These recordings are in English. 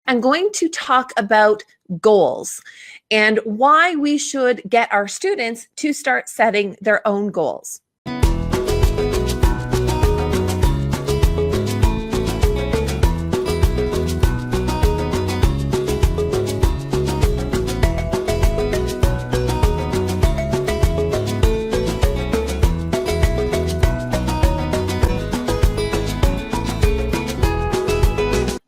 I'm going to talk about goals and why we should get our students to start setting their own goals.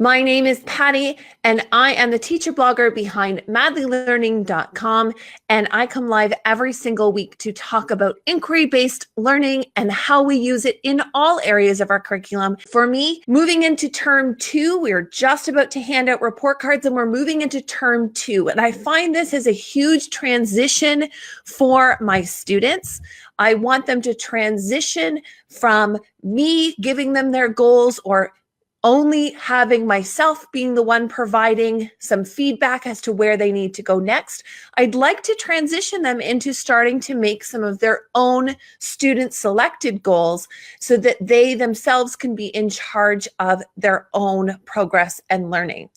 My name is Patty, and I am the teacher blogger behind madlylearning.com, and I come live every single week to talk about inquiry-based learning and how we use it in all areas of our curriculum. For me, moving into term 2, we're just about to hand out report cards, and we're moving into term 2, and I find this is a huge transition for my students. I want them to transition from me giving them their goals or only having myself being the one providing some feedback as to where they need to go next. I'd like to transition them into starting to make some of their own student-selected goals so that they themselves can be in charge of their own progress and learning.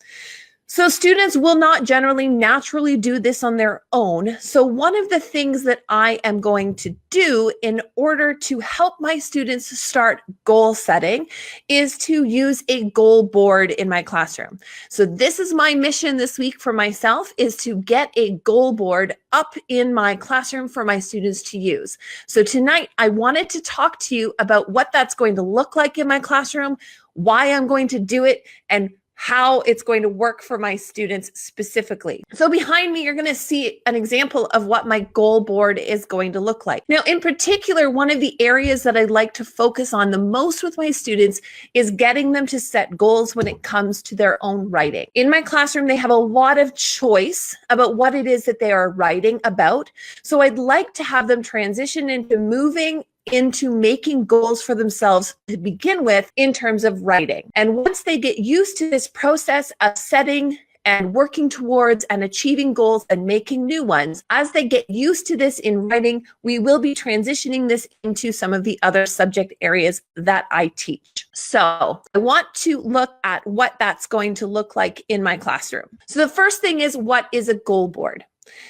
So students will not generally naturally do this on their own. So one of the things that I am going to do in order to help my students start goal setting is to use a goal board in my classroom. So this is my mission this week for myself, is to get a goal board up in my classroom for my students to use. So tonight I wanted to talk to you about what that's going to look like in my classroom, why I'm going to do it, and how it's going to work for my students specifically. So behind me, you're going to see an example of what my goal board is going to look like. Now, in particular, one of the areas that I like to focus on the most with my students is getting them to set goals when it comes to their own writing. In my classroom, they have a lot of choice about what it is that they are writing about. So I'd like to have them transition into moving into making goals for themselves to begin with in terms of writing. And once they get used to this process of setting and working towards and achieving goals and making new ones, as they get used to this in writing, we will be transitioning this into some of the other subject areas that I teach. So I want to look at what that's going to look like in my classroom. So the first thing is, what is a goal board?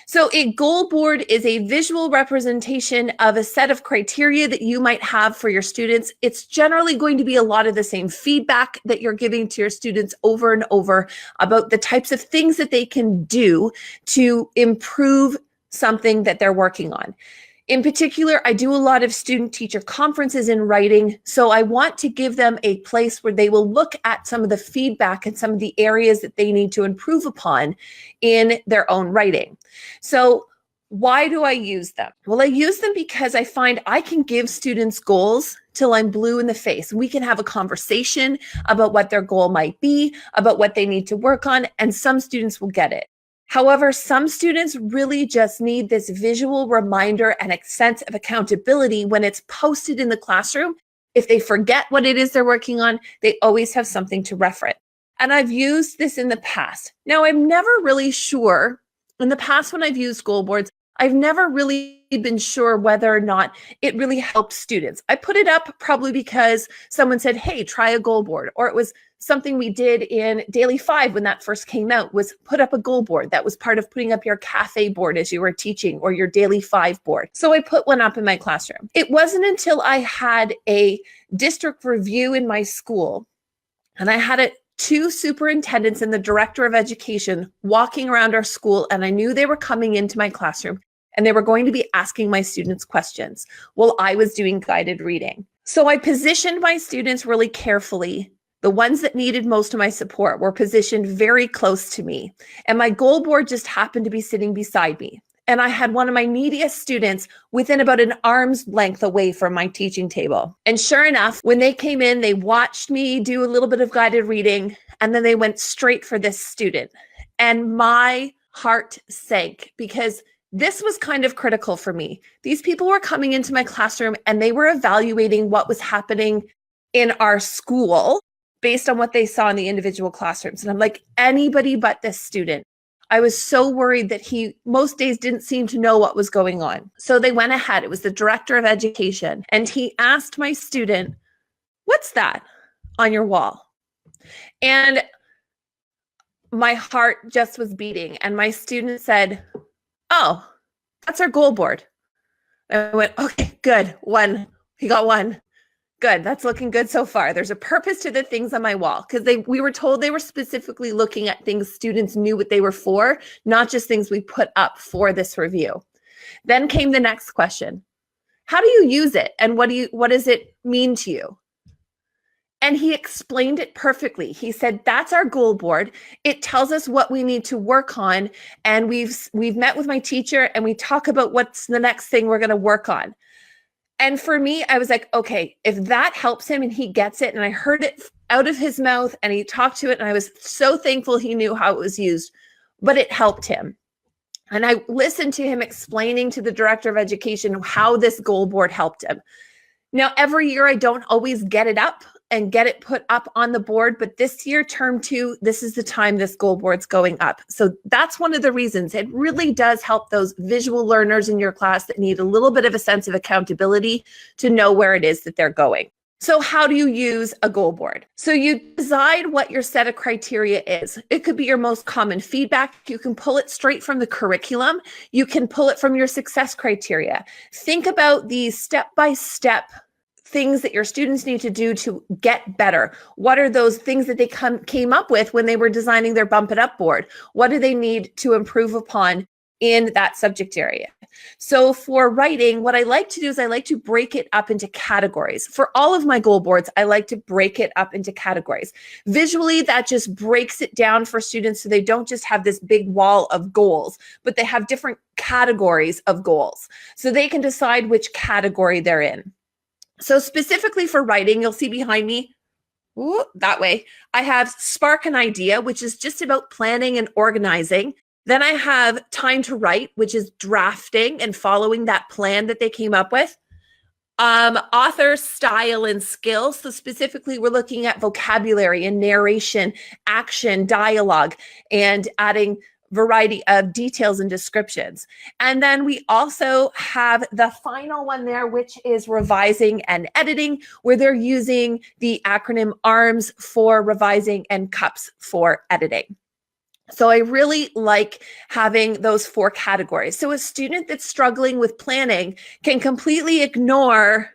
So a goal board is a visual representation of a set of criteria that you might have for your students. It's generally going to be a lot of the same feedback that you're giving to your students over and over about the types of things that they can do to improve something that they're working on. In particular, I do a lot of student-teacher conferences in writing, so I want to give them a place where they will look at some of the feedback and some of the areas that they need to improve upon in their own writing. So why do I use them? Well, I use them because I find I can give students goals till I'm blue in the face. We can have a conversation about what their goal might be, about what they need to work on, and some students will get it. However, some students really just need this visual reminder and a sense of accountability when it's posted in the classroom. If they forget what it is they're working on, they always have something to reference. And I've used this in the past. Now, I'm never really sure, in the past when I've used goal boards, I've never really been sure whether or not it really helped students. I put it up probably because someone said, hey, try a goal board, or it was something we did in Daily 5 when that first came out, was put up a goal board. That was part of putting up your cafe board as you were teaching, or your Daily 5 board. So I put one up in my classroom. It wasn't until I had a district review in my school, and I had two superintendents and the director of education walking around our school, and I knew they were coming into my classroom and they were going to be asking my students questions while I was doing guided reading. So I positioned my students really carefully. The ones that needed most of my support were positioned very close to me, and my goal board just happened to be sitting beside me. And I had one of my neediest students within about an arm's length away from my teaching table. And sure enough, when they came in, they watched me do a little bit of guided reading, and then they went straight for this student. And my heart sank, because this was kind of critical for me. These people were coming into my classroom and they were evaluating what was happening in our school based on what they saw in the individual classrooms. And I'm like, anybody but this student. I was so worried that he most days didn't seem to know what was going on. So they went ahead. It was the director of education. And he asked my student, "What's that on your wall?" And my heart just was beating. And my student said, "Oh, that's our goal board." I went, "Okay, good. One. He got one. Good. That's looking good so far." There's a purpose to the things on my wall because we were told they were specifically looking at things students knew what they were for, not just things we put up for this review. Then came the next question. How do you use it? And what does it mean to you? And he explained it perfectly. He said, "That's our goal board. It tells us what we need to work on. And we've met with my teacher and we talk about what's the next thing we're going to work on." And for me, I was like, okay, if that helps him and he gets it, and I heard it out of his mouth and he talked to it, and I was so thankful he knew how it was used, but it helped him. And I listened to him explaining to the director of education how this goal board helped him. Now, every year I don't always get it up and get it put up on the board, but this year, term 2, this is the time this goal board's going up. So that's one of the reasons. It really does help those visual learners in your class that need a little bit of a sense of accountability to know where it is that they're going. So how do you use a goal board? So you decide what your set of criteria is. It could be your most common feedback. You can pull it straight from the curriculum. You can pull it from your success criteria. Think about these step-by-step things that your students need to do to get better. What are those things that they came up with when they were designing their Bump It Up board? What do they need to improve upon in that subject area? So for writing, what I like to do is I like to break it up into categories. For all of my goal boards, I like to break it up into categories. Visually, that just breaks it down for students so they don't just have this big wall of goals, but they have different categories of goals. So they can decide which category they're in. So specifically for writing, you'll see behind me, that way, I have Spark an Idea, which is just about planning and organizing. Then I have Time to Write, which is drafting and following that plan that they came up with. Author style and skills. So specifically, we're looking at vocabulary and narration, action, dialogue, and adding variety of details and descriptions. And then we also have the final one there, which is revising and editing, where they're using the acronym ARMS for revising and CUPS for editing. So I really like having those 4 categories. So a student that's struggling with planning can completely ignore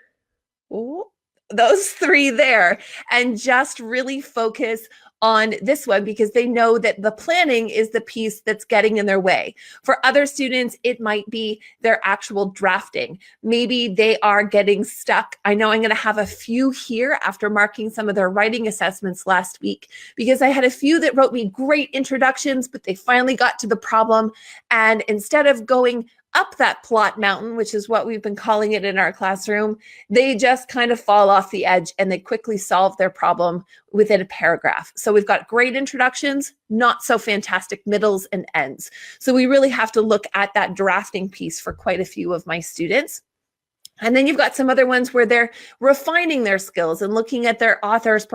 those 3 there and just really focus on this one because they know that the planning is the piece that's getting in their way. For other students, it might be their actual drafting. Maybe they are getting stuck. I know I'm going to have a few here after marking some of their writing assessments last week because I had a few that wrote me great introductions, but they finally got to the problem. And instead of going up that plot mountain, which is what we've been calling it in our classroom, they just kind of fall off the edge and they quickly solve their problem within a paragraph. So we've got great introductions, not so fantastic middles and ends. So we really have to look at that drafting piece for quite a few of my students. And then you've got some other ones where they're refining their skills and looking at their author's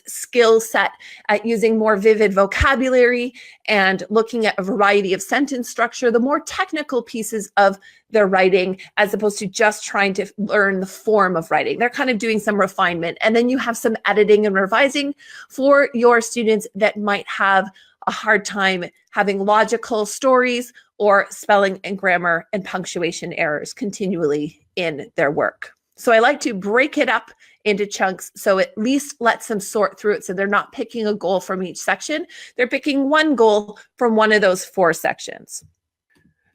skill set at using more vivid vocabulary and looking at a variety of sentence structure, the more technical pieces of their writing, as opposed to just trying to learn the form of writing. They're kind of doing some refinement. And then you have some editing and revising for your students that might have a hard time having logical stories or spelling and grammar and punctuation errors continually in their work. So I like to break it up into chunks so at least lets them sort through it so they're not picking a goal from each section. They're picking one goal from one of those 4 sections.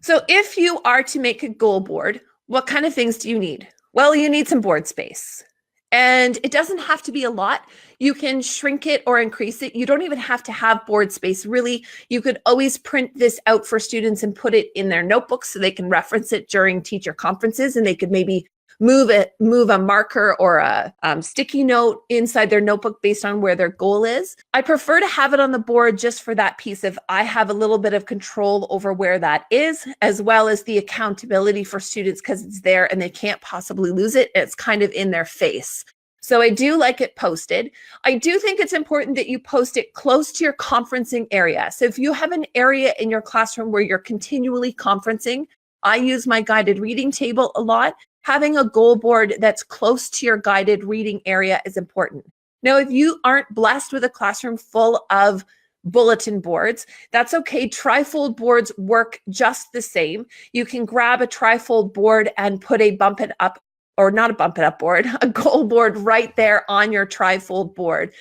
So if you are to make a goal board, what kind of things do you need? Well, you need some board space. And it doesn't have to be a lot. You can shrink it or increase it. You don't even have to have board space. Really, you could always print this out for students and put it in their notebooks so they can reference it during teacher conferences, and they could maybe move a marker or a sticky note inside their notebook based on where their goal is. I prefer to have it on the board just for that piece of I have a little bit of control over where that is, as well as the accountability for students because it's there and they can't possibly lose it. It's kind of in their face. So I do like it posted. I do think it's important that you post it close to your conferencing area. So if you have an area in your classroom where you're continually conferencing, I use my guided reading table a lot. Having a goal board that's close to your guided reading area is important. Now, if you aren't blessed with a classroom full of bulletin boards. That's okay. Trifold boards work just the same. You can grab a trifold board and put a bump it up, or not a bump it up board, a goal board right there on your trifold board,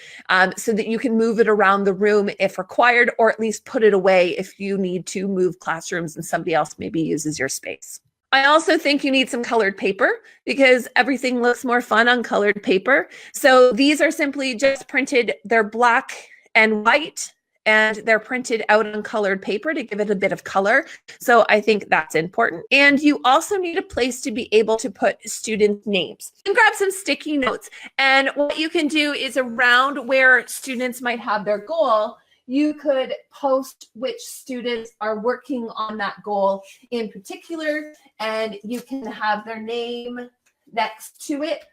so that you can move it around the room if required, or at least put it away if you need to move classrooms and somebody else maybe uses your space. I also think you need some colored paper because everything looks more fun on colored paper. So these are simply just printed. They're black and white, and they're printed out on colored paper to give it a bit of color. So I think that's important. And you also need a place to be able to put student names. You can grab some sticky notes. And what you can do is around where students might have their goal, you could post which students are working on that goal in particular, and you can have their name next to it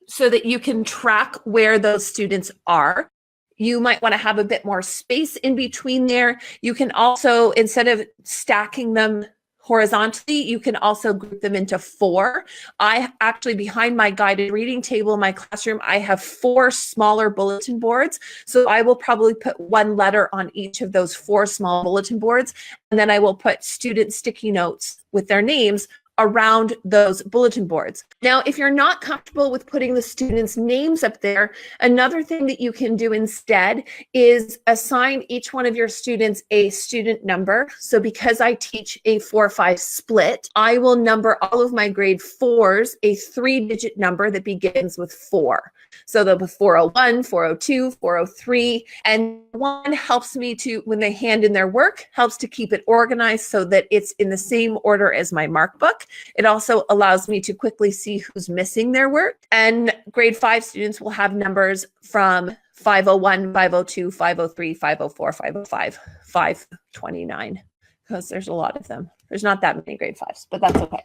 so that you can track where those students are. You might want to have a bit more space in between there. You can also, instead of stacking them horizontally, you can also group them into 4. I actually, behind my guided reading table in my classroom, I have 4 smaller bulletin boards. So I will probably put 1 letter on each of those 4 small bulletin boards. And then I will put student sticky notes with their names around those bulletin boards. Now, if you're not comfortable with putting the students' names up there, another thing that you can do instead is assign each one of your students a student number. So because I teach a 4-5 split, I will number all of my grade 4s a 3-digit number that begins with 4. So they'll be 401, 402, 403, and 1 helps me to, when they hand in their work, helps to keep it organized so that it's in the same order as my mark book. It also allows me to quickly see who's missing their work. And grade 5 students will have numbers from 501, 502, 503, 504, 505, 529, because there's a lot of them. There's not that many grade 5s, but that's okay.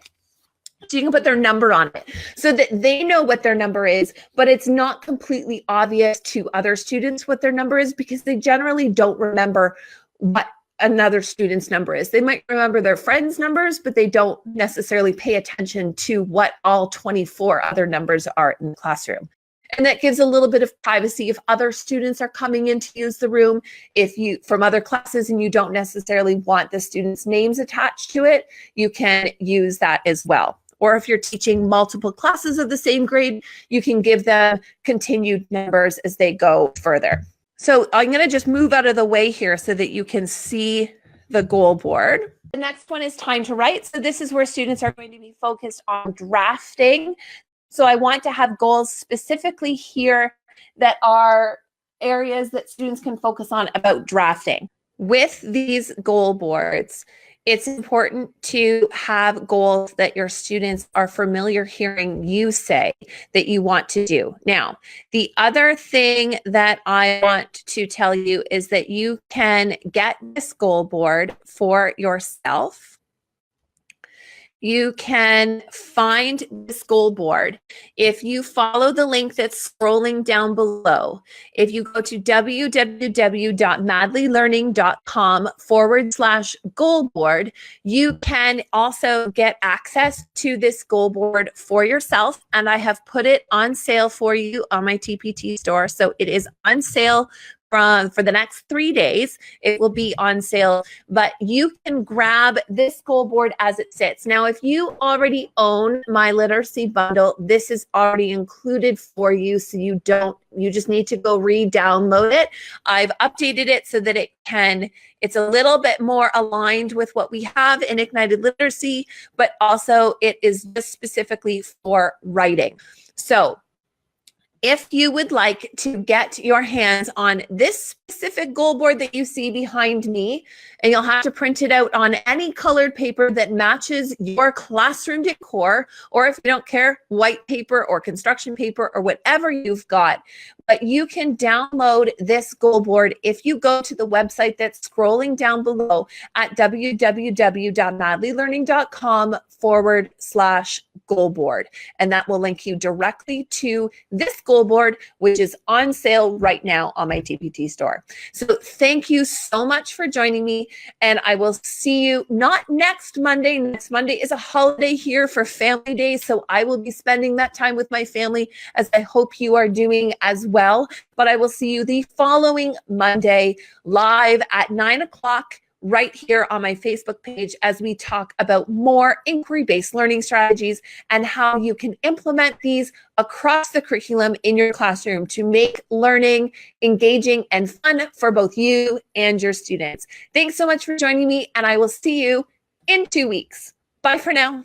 So you can put their number on it so that they know what their number is, but it's not completely obvious to other students what their number is, because they generally don't remember what another student's number is. They might remember their friends' numbers, but they don't necessarily pay attention to what all 24 other numbers are in the classroom. And that gives a little bit of privacy if other students are coming in to use the room, if you from other classes and you don't necessarily want the students' names attached to it, you can use that as well. Or if you're teaching multiple classes of the same grade, you can give them continued numbers as they go further. So I'm going to just move out of the way here so that you can see the goal board. The next one is time to write. So this is where students are going to be focused on drafting. So I want to have goals specifically here that are areas that students can focus on about drafting. With these goal boards, it's important to have goals that your students are familiar hearing you say that you want to do. Now, the other thing that I want to tell you is that you can get this goal board for yourself. You can find this goal board if you follow the link that's scrolling down below. If you go to www.madlylearning.com/goal board, you can also get access to this goal board for yourself. And I have put it on sale for you on my TPT store. So it is on sale for the next 3 days. It will be on sale, but you can grab this goal board as it sits. Now, if you already own my literacy bundle, this is already included for you. So you just need to go re-download it. I've updated it so that it's a little bit more aligned with what we have in Ignited Literacy, but also it is just specifically for writing. So if you would like to get your hands on this specific goal board that you see behind me, and you'll have to print it out on any colored paper that matches your classroom decor, or if you don't care, white paper or construction paper or whatever you've got, but you can download this goal board if you go to the website that's scrolling down below at www.madlylearning.com/goal board. And that will link you directly to this goal board, which is on sale right now on my TPT store. So thank you so much for joining me. And I will see you not next Monday. Next Monday is a holiday here for Family Day. So I will be spending that time with my family, as I hope you are doing as well. well. But I will see you the following Monday live at 9 o'clock right here on my Facebook page as we talk about more inquiry-based learning strategies and how you can implement these across the curriculum in your classroom to make learning engaging and fun for both you and your students. Thanks so much for joining me, and I will see you in 2 weeks. Bye for now.